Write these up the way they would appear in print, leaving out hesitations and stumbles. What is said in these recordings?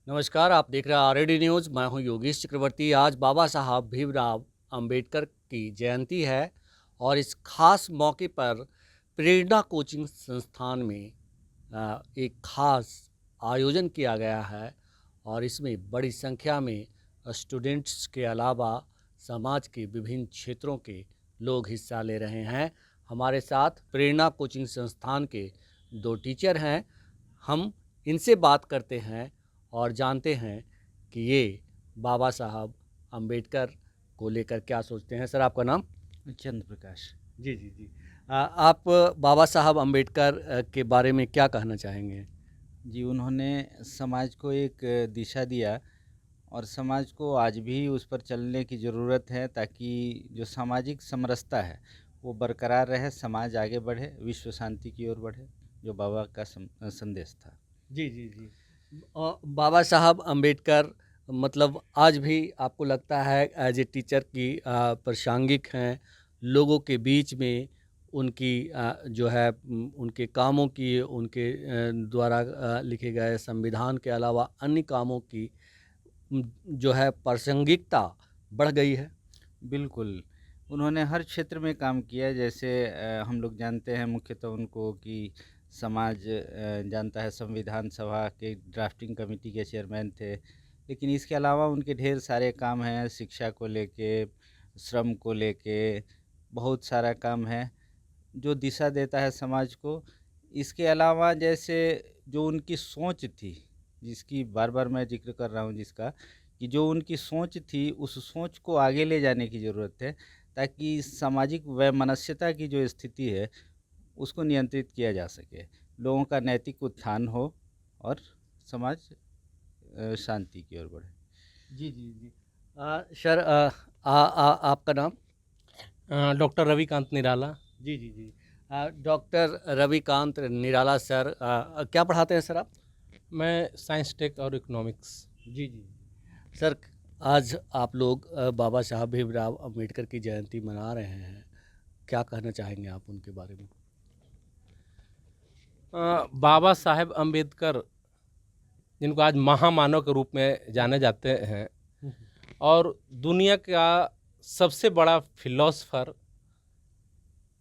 नमस्कार, आप देख रहे हैं आरएडी न्यूज़। मैं हूं योगेश चक्रवर्ती। आज बाबा साहब भीमराव अंबेडकर की जयंती है और इस खास मौके पर प्रेरणा कोचिंग संस्थान में एक खास आयोजन किया गया है और इसमें बड़ी संख्या में स्टूडेंट्स के अलावा समाज के विभिन्न क्षेत्रों के लोग हिस्सा ले रहे हैं। हमारे साथ प्रेरणा कोचिंग संस्थान के दो टीचर हैं। हम इनसे बात करते हैं और जानते हैं कि ये बाबा साहब अम्बेडकर को लेकर क्या सोचते हैं। सर, आपका नाम? चंद्र प्रकाश। जी जी जी। आप बाबा साहब अम्बेडकर के बारे में क्या कहना चाहेंगे? जी, उन्होंने समाज को एक दिशा दिया और समाज को आज भी उस पर चलने की ज़रूरत है ताकि जो सामाजिक समरसता है वो बरकरार रहे, समाज आगे बढ़े, विश्व शांति की ओर बढ़े, जो बाबा का संदेश था। जी जी जी। बाबा साहब अम्बेडकर मतलब आज भी आपको लगता है एज ए टीचर की प्रासंगिक हैं, लोगों के बीच में उनकी जो है उनके कामों की, उनके द्वारा लिखे गए संविधान के अलावा अन्य कामों की जो है प्रासंगिकता बढ़ गई है? बिल्कुल, उन्होंने हर क्षेत्र में काम किया। जैसे हम लोग जानते हैं मुख्यतः उनको कि समाज जानता है, संविधान सभा के ड्राफ्टिंग कमेटी के चेयरमैन थे। लेकिन इसके अलावा उनके ढेर सारे काम हैं, शिक्षा को लेके, श्रम को लेके, बहुत सारा काम है जो दिशा देता है समाज को। इसके अलावा जैसे जो उनकी सोच थी, जिसकी बार-बार मैं ज़िक्र कर रहा हूँ जिसका, कि जो उनकी सोच थी उस सोच को आगे ले जाने की ज़रूरत है ताकि सामाजिक वैमनस्यता की जो स्थिति है उसको नियंत्रित किया जा सके, लोगों का नैतिक उत्थान हो और समाज शांति की ओर बढ़े। जी जी जी। सर, आपका नाम? डॉक्टर रविकांत निराला। जी जी जी। डॉक्टर रविकांत निराला सर, क्या पढ़ाते हैं सर आप? मैं साइंस टेक और इकोनॉमिक्स। जी जी। सर, आज आप लोग बाबा साहब भीमराव अम्बेडकर की जयंती मना रहे हैं। क्या कहना चाहेंगे आप उनके बारे में? बाबा साहेब अम्बेडकर, जिनको आज महामानव के रूप में जाने जाते हैं और दुनिया का सबसे बड़ा फिलोसफर,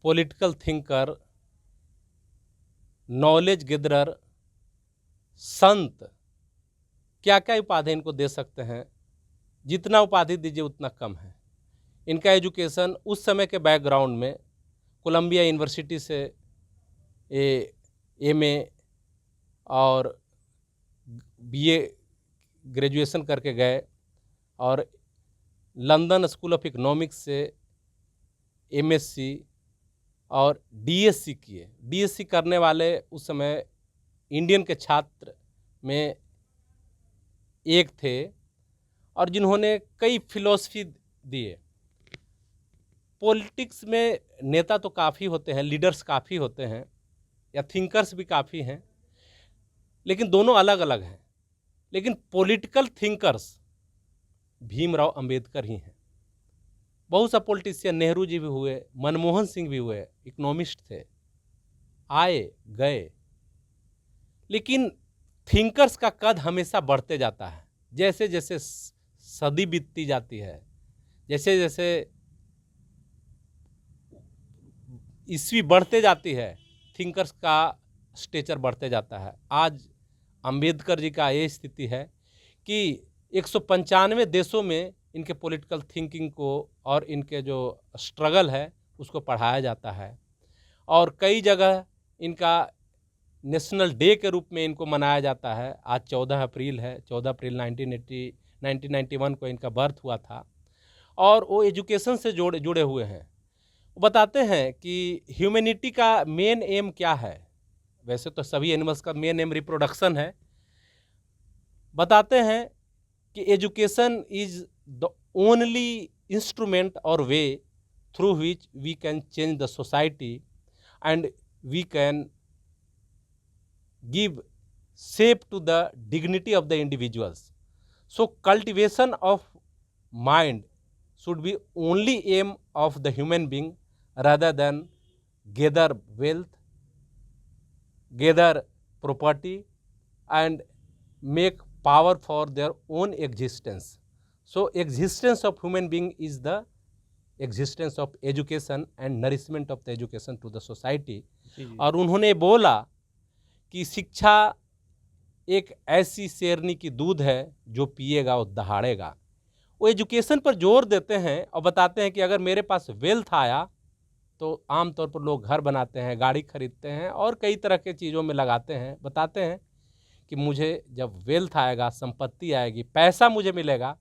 पॉलिटिकल थिंकर, नॉलेज गेदरर, संत, क्या क्या उपाधि इनको दे सकते हैं। जितना उपाधि दीजिए उतना कम है। इनका एजुकेशन उस समय के बैकग्राउंड में कोलंबिया यूनिवर्सिटी से एमए और बीए ग्रेजुएशन करके गए और लंदन स्कूल ऑफ इकोनॉमिक्स से एमएससी और डीएससी किए। डीएससी करने वाले उस समय इंडियन के छात्र में एक थे और जिन्होंने कई फिलॉसफी दिए। पॉलिटिक्स में नेता तो काफ़ी होते हैं, लीडर्स काफ़ी होते हैं या थिंकर्स भी काफ़ी हैं, लेकिन दोनों अलग अलग हैं। लेकिन पॉलिटिकल थिंकर्स भीमराव अंबेडकर ही हैं। बहुत सा पॉलिटिशियन, नेहरू जी भी हुए, मनमोहन सिंह भी हुए, इकोनॉमिस्ट थे, आए गए, लेकिन थिंकर्स का कद हमेशा बढ़ते जाता है। जैसे जैसे सदी बीतती जाती है, जैसे जैसे ईस्वी बढ़ते जाती है, थिंकर्स का स्टेचर बढ़ते जाता है। आज अंबेडकर जी का ये स्थिति है कि 195 देशों में इनके पॉलिटिकल थिंकिंग को और इनके जो स्ट्रगल है उसको पढ़ाया जाता है और कई जगह इनका नेशनल डे के रूप में इनको मनाया जाता है। आज 14 अप्रैल है। 14 अप्रैल 1991 को इनका बर्थ हुआ था और वो एजुकेशन से जुड़े हुए हैं। वो बताते हैं कि ह्यूमैनिटी का मेन एम क्या है। वैसे तो सभी एनिमल्स का मेन एम रिप्रोडक्शन है। बताते हैं कि education is the only instrument और way through which we can change the society and we can give shape to the dignity of the individuals. So cultivation of mind should be only aim of the human being rather than gather wealth, gather property and make power for their own existence. So existence of human being is the existence of education and nourishment of the education to the society. और उन्होंने बोला कि शिक्षा एक ऐसी शेरनी की दूध है जो पिएगा वो दहाड़ेगा। वो एजुकेशन पर जोर देते हैं और बताते हैं कि अगर मेरे पास वेल्थ आया तो आमतौर पर लोग घर बनाते हैं, गाड़ी खरीदते हैं और कई तरह के चीज़ों में लगाते हैं। बताते हैं कि मुझे जब वेल्थ आएगा, संपत्ति आएगी, पैसा मुझे मिलेगा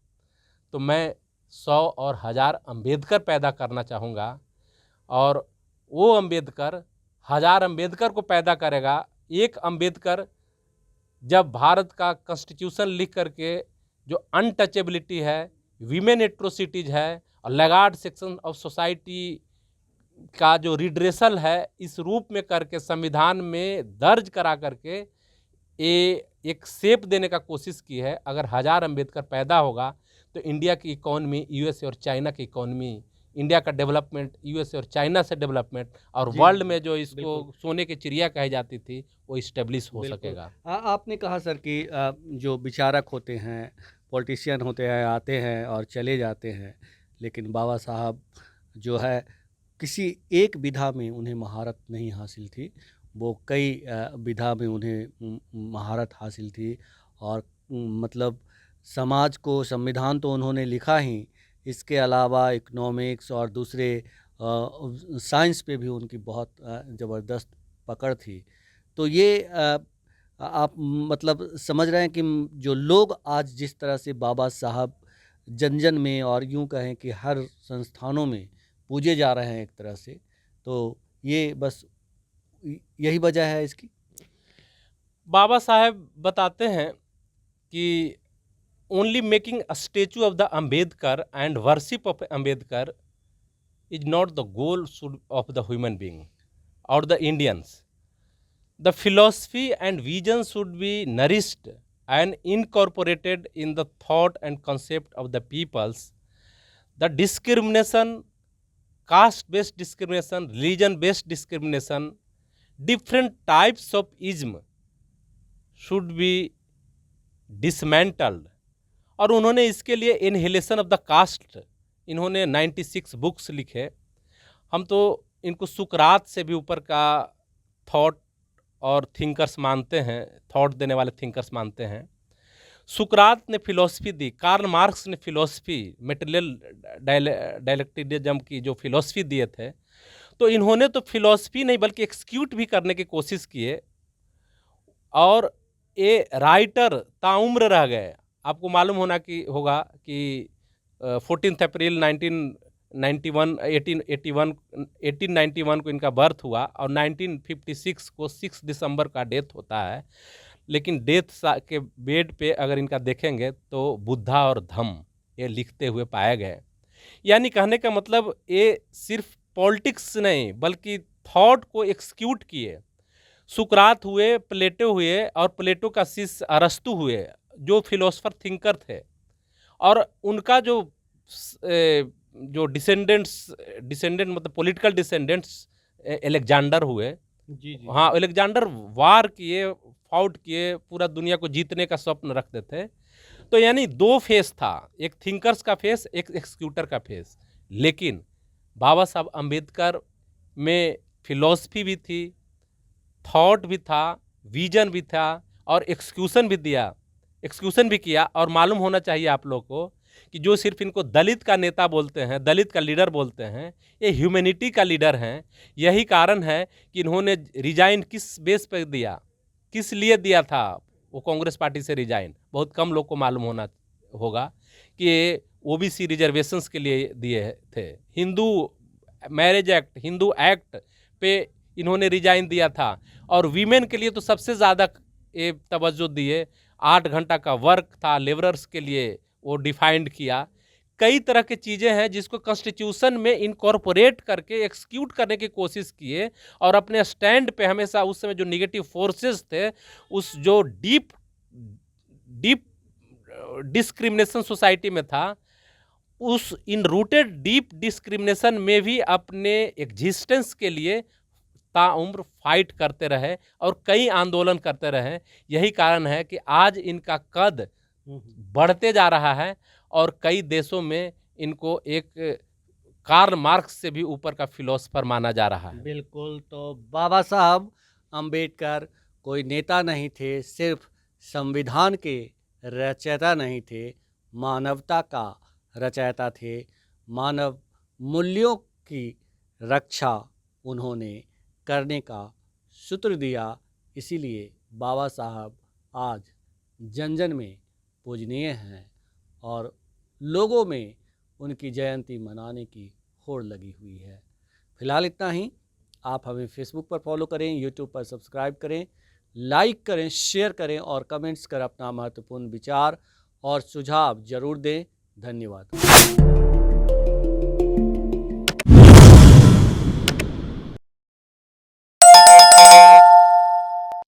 तो मैं 100 और 1000 अम्बेडकर पैदा करना चाहूँगा और वो अम्बेडकर 1000 अम्बेडकर को पैदा करेगा। एक अम्बेडकर जब भारत का कॉन्स्टिट्यूशन लिख करके जो अनटचेबिलिटी है, वीमेन एट्रोसिटीज़ है और लैगार्ड सेक्शन ऑफ सोसाइटी का जो रिड्रेसल है, इस रूप में करके संविधान में दर्ज करा करके ये एक शेप देने का कोशिश की है। अगर 1000 अम्बेडकर पैदा होगा तो इंडिया की इकोनॉमी यूएसए और चाइना की इकोनॉमी, इंडिया का डेवलपमेंट यूएसए और चाइना से डेवलपमेंट और वर्ल्ड में जो इसको सोने की चिड़िया कही जाती थी वो इस्टेब्लिश हो सकेगा। आपने कहा सर कि जो विचारक होते हैं, पॉलिटिशियन होते हैं, आते हैं और चले जाते हैं, लेकिन बाबा साहब जो है किसी एक विधा में उन्हें महारत नहीं हासिल थी, वो कई विधा में उन्हें महारत हासिल थी। और मतलब समाज को संविधान तो उन्होंने लिखा ही, इसके अलावा इकोनॉमिक्स और दूसरे साइंस पे भी उनकी बहुत ज़बरदस्त पकड़ थी। तो ये आप मतलब समझ रहे हैं कि जो लोग आज जिस तरह से बाबा साहब जन जन में और यूं कहें कि हर संस्थानों में पूजे जा रहे हैं एक तरह से, तो ये बस यही वजह है इसकी। बाबा साहब बताते हैं कि only making a statue of the Ambedkar and worship of Ambedkar is not the goal of the human being or the Indians. The philosophy and vision should be nourished and incorporated in the thought and concept of the peoples. The discrimination, caste-based discrimination, religion-based discrimination, different types of ism should be dismantled. और उन्होंने इसके लिए inhalation of the cast, इन्होंने 96 books लिखे। हम तो इनको सुकरात से भी ऊपर का थॉट और थिंकर्स मानते हैं, थॉट देने वाले थिंकर्स मानते हैं। सुकरात ने फिलॉसफी दी, कार्ल मार्क्स ने फिलॉसफी, मटेरियल डायलेक्टिज्म की जो फिलॉसफी दिए थे, तो इन्होंने तो फिलॉसफी नहीं बल्कि एक्सक्यूट भी करने की कोशिश किए और ये राइटर ताउम्र रह गए। आपको मालूम होगा कि 14 अप्रैल 1891 को इनका बर्थ हुआ और 1956 को 6 दिसंबर का डेथ होता है। लेकिन डेथ के बेड पे अगर इनका देखेंगे तो बुद्धा और धम्म ये लिखते हुए पाए गए। यानी कहने का मतलब ये सिर्फ पॉलिटिक्स नहीं बल्कि थॉट को एक्सक्यूट किए। सुकरात हुए, प्लेटो हुए और प्लेटो का शिष्य अरस्तु हुए जो फिलोसफर थिंकर थे, और उनका जो डिसेंडेंट मतलब पॉलिटिकल डिसेंडेंट्स अलेक्जेंडर हुए। जी। हाँ, अलेक्जेंडर वार किए, फाउट किए, पूरा दुनिया को जीतने का स्वप्न रखते थे। तो यानी दो फेस था, एक थिंकर्स का फेस, एक एक्सक्यूटर का फेस। लेकिन बाबा साहब अम्बेडकर में फिलॉसफी भी थी, थॉट भी था, विजन भी था और एक्सक्यूशन भी किया। और मालूम होना चाहिए आप लोग को कि जो सिर्फ इनको दलित का नेता बोलते हैं, दलित का लीडर बोलते हैं, ये ह्यूमैनिटी का लीडर हैं। यही कारण है कि इन्होंने रिजाइन किस बेस पर दिया, किस लिए दिया था वो कांग्रेस पार्टी से रिजाइन। बहुत कम लोग को मालूम होगा कि ओबीसी रिजर्वेशंस के लिए दिए थे। Hindu marriage act, Hindu act पे इन्होंने रिजाइन दिया था। और वीमेन के लिए तो सबसे ज़्यादा ये तवज्जो दिए। 8 घंटा का वर्क था लेबरर्स के लिए, वो डिफाइंड किया। कई तरह की चीज़ें हैं जिसको कॉन्स्टिट्यूशन में इनकॉर्पोरेट करके एक्सक्यूट करने की कोशिश किए और अपने स्टैंड पे हमेशा उस समय जो निगेटिव फोर्सेस थे, उस जो डीप डिस्क्रिमिनेशन सोसाइटी में था, उस इन रूटेड डीप डिस्क्रिमिनेशन में भी अपने एग्जिस्टेंस के लिए ताउम्र फाइट करते रहे और कई आंदोलन करते रहे। यही कारण है कि आज इनका कद बढ़ते जा रहा है और कई देशों में इनको एक कार्ल मार्क्स से भी ऊपर का फिलोसफर माना जा रहा है। बिल्कुल। तो बाबा साहब अंबेडकर कोई नेता नहीं थे, सिर्फ संविधान के रचयिता नहीं थे, मानवता का रचयिता थे। मानव मूल्यों की रक्षा उन्होंने करने का सूत्र दिया। इसीलिए बाबा साहब आज जन जन में पूजनीय हैं और लोगों में उनकी जयंती मनाने की होड़ लगी हुई है। फिलहाल इतना ही। आप हमें फेसबुक पर फॉलो करें, यूट्यूब पर सब्सक्राइब करें, लाइक करें, शेयर करें और कमेंट्स कर अपना महत्वपूर्ण विचार और सुझाव जरूर दें। धन्यवाद।